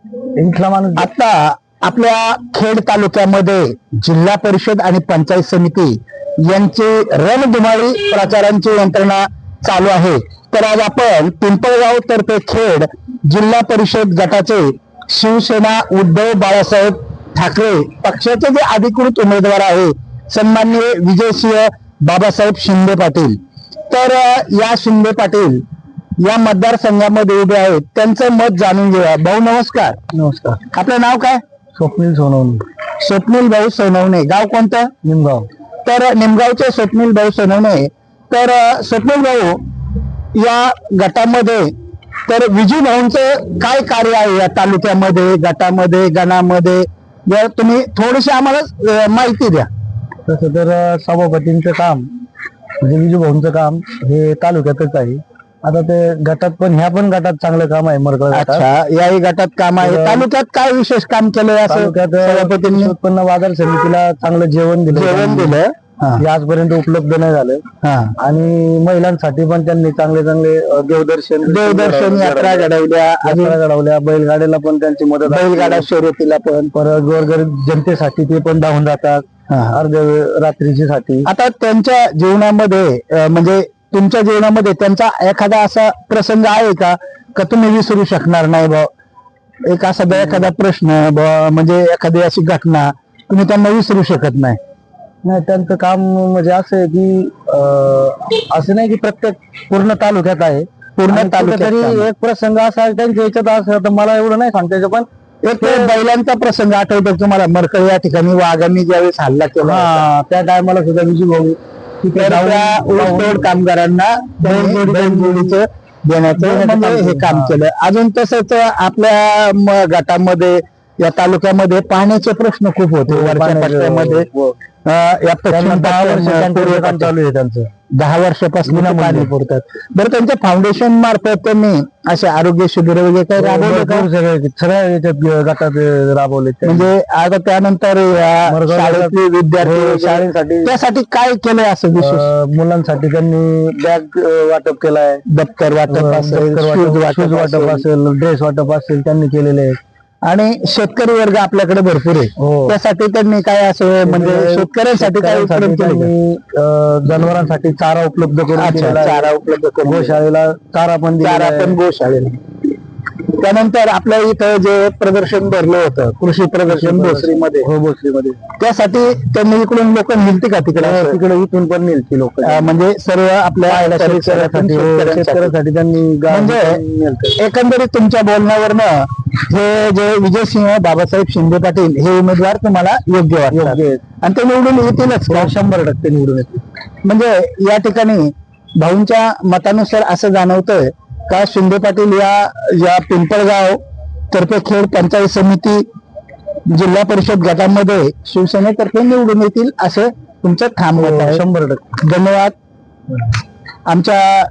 इथला माणूस आता आपल्या खेड तालुक्यामध्ये जिल्हा परिषद आणि पंचायत समिती यांची रणधुमाळी प्रचारांची यंत्रणा चालू आहे। तर आज आपण पिंपळगाव तर्फे खेड जिल्हा परिषद गटाचे शिवसेना उद्धव बाळासाहेब ठाकरे पक्षाचे जे अधिकृत उमेदवार आहे सन्माननीय विजयसिंह बाबासाहेब शिंदे पाटील, तर या शिंदे पाटील या मतदारसंघामध्ये उभे आहेत, त्यांचं मत जाणून घेऊया। भाऊ नमस्कार। नमस्कार। आपलं नाव काय? स्वप्नील सोनवणे। स्वप्नील भाऊ सोनवणे, गाव कोणतं? निमगाव। तर निमगावचे स्वप्नील भाऊ सोनवणे। तर स्वप्नील भाऊ या गटामध्ये तर विजू भाऊंचं काय कार्य आहे या तालुक्यामध्ये, गटामध्ये, गणामध्ये, जर तुम्ही थोडीशी आम्हाला माहिती द्या। तसं तर सभापतींचं काम म्हणजे विजू भाऊंचं काम हे तालुक्यातच आहे। आता ते गटात पण ह्या पण गटात चांगलं काम आहे मरकळ गटात। अच्छा, याही गटात काम आहे। तालुक्यात काय विशेष काम केलंय असं? तालुक्यात सभापतींनी उत्पन्न बाजार समितीला चांगलं जेवण दिलं। हा, जे आजपर्यंत उपलब्ध नाही झालं। हा। आणि महिलांसाठी पण त्यांनी चांगले चांगले देवदर्शन यात्रा घडवल्या। बैलगाड्याला पण त्यांची मदत, बैलगाडा शर्यतीला पण, परत गोरगरीब जनतेसाठी ते पण धावून जातात अर्ध्या रात्रीची साठी। आता त्यांच्या जीवनामध्ये म्हणजे तुमच्या जीवनामध्ये त्यांचा एखादा असा प्रसंग आहे का तुम्ही विसरू शकणार नाही? एक असा एखादा प्रश्न म्हणजे एखादी अशी घटना तुम्ही त्यांना विसरू शकत नाही? नाही, त्यांचं काम म्हणजे असं आहे की असं नाही की प्रत्येक पूर्ण तालुक्यात आहे। पूर्ण तालुक्यात तरी एक प्रसंग असा आहे त्यांच्या याच्यात असं, तर मला एवढं नाही सांगता येतं, पण एक बैलांचा प्रसंग आठवतो तुम्हाला? मरकळ या ठिकाणी वाघांनी ज्यावेळेस हल्ला केला त्या टायमाला सुद्धा विजू भाऊ ऊसतोड कामगारांना बैलजोडीचं देण्याचं म्हणजे हे काम केलं। अजून तसंच आपल्या गटामध्ये या तालुक्यामध्ये पाण्याचे प्रश्न खूप होते वरच्या पट्ट्यामध्ये। या पश्चिम 10 वर्ष काम चालू आहे त्यांचं। 10 वर्षापासून पाणी पुरतात। बरं, त्यांच्या फाउंडेशन मार्फत त्यांनी असे आरोग्य शिबिर वगैरे काही राबवले का? सगळ्या याच्यात गटात राबवले। म्हणजे आता त्यानंतर शाळेतले विद्यार्थी शाळेसाठी त्यासाठी काय केलंय असं विशेष? मुलांसाठी त्यांनी बॅग वाटप केलाय, दप्तर वाटप असेल, शूज वाटप असेल, ड्रेस वाटप असेल त्यांनी केलेले आहे। आणि शेतकरी वर्ग आपल्याकडे भरपूर आहे, त्यासाठी त्यांनी काय असं म्हणजे शेतकऱ्यांसाठी काय उपलब्ध केलं? जनावरांसाठी चारा उपलब्ध करून, चारा उपलब्ध करून, गोशाळेला चारा पण गोशाळेला। त्यानंतर आपल्या इथं जे प्रदर्शन भरलं होतं कृषी प्रदर्शन भोसरीमध्ये, त्यासाठी त्यांनी इकडून लोक नेलती का तिकडे? इथून पण नेलती लोक, म्हणजे सर्व आपल्या शेतकऱ्यांसाठी त्यांनी म्हणजे एकंदरीत तुमच्या बोलण्यावरनं हे जे विजयसिंह बाबासाहेब शिंदे पाटील हे उमेदवार तुम्हाला योग्य वाटतात आणि ते निवडून येतीलच का? 100% निवडून येतील। म्हणजे या ठिकाणी भाऊंच्या मतानुसार असं जाणवतंय का शिंदे पाटील या पिंपळगाव तर्फे खेड पंचायत समिती जिल्हा परिषद गटामध्ये शिवसेनेतर्फे निवडून येतील असं तुमचं ठाम मत आहे? 100%। धन्यवाद। आमच्या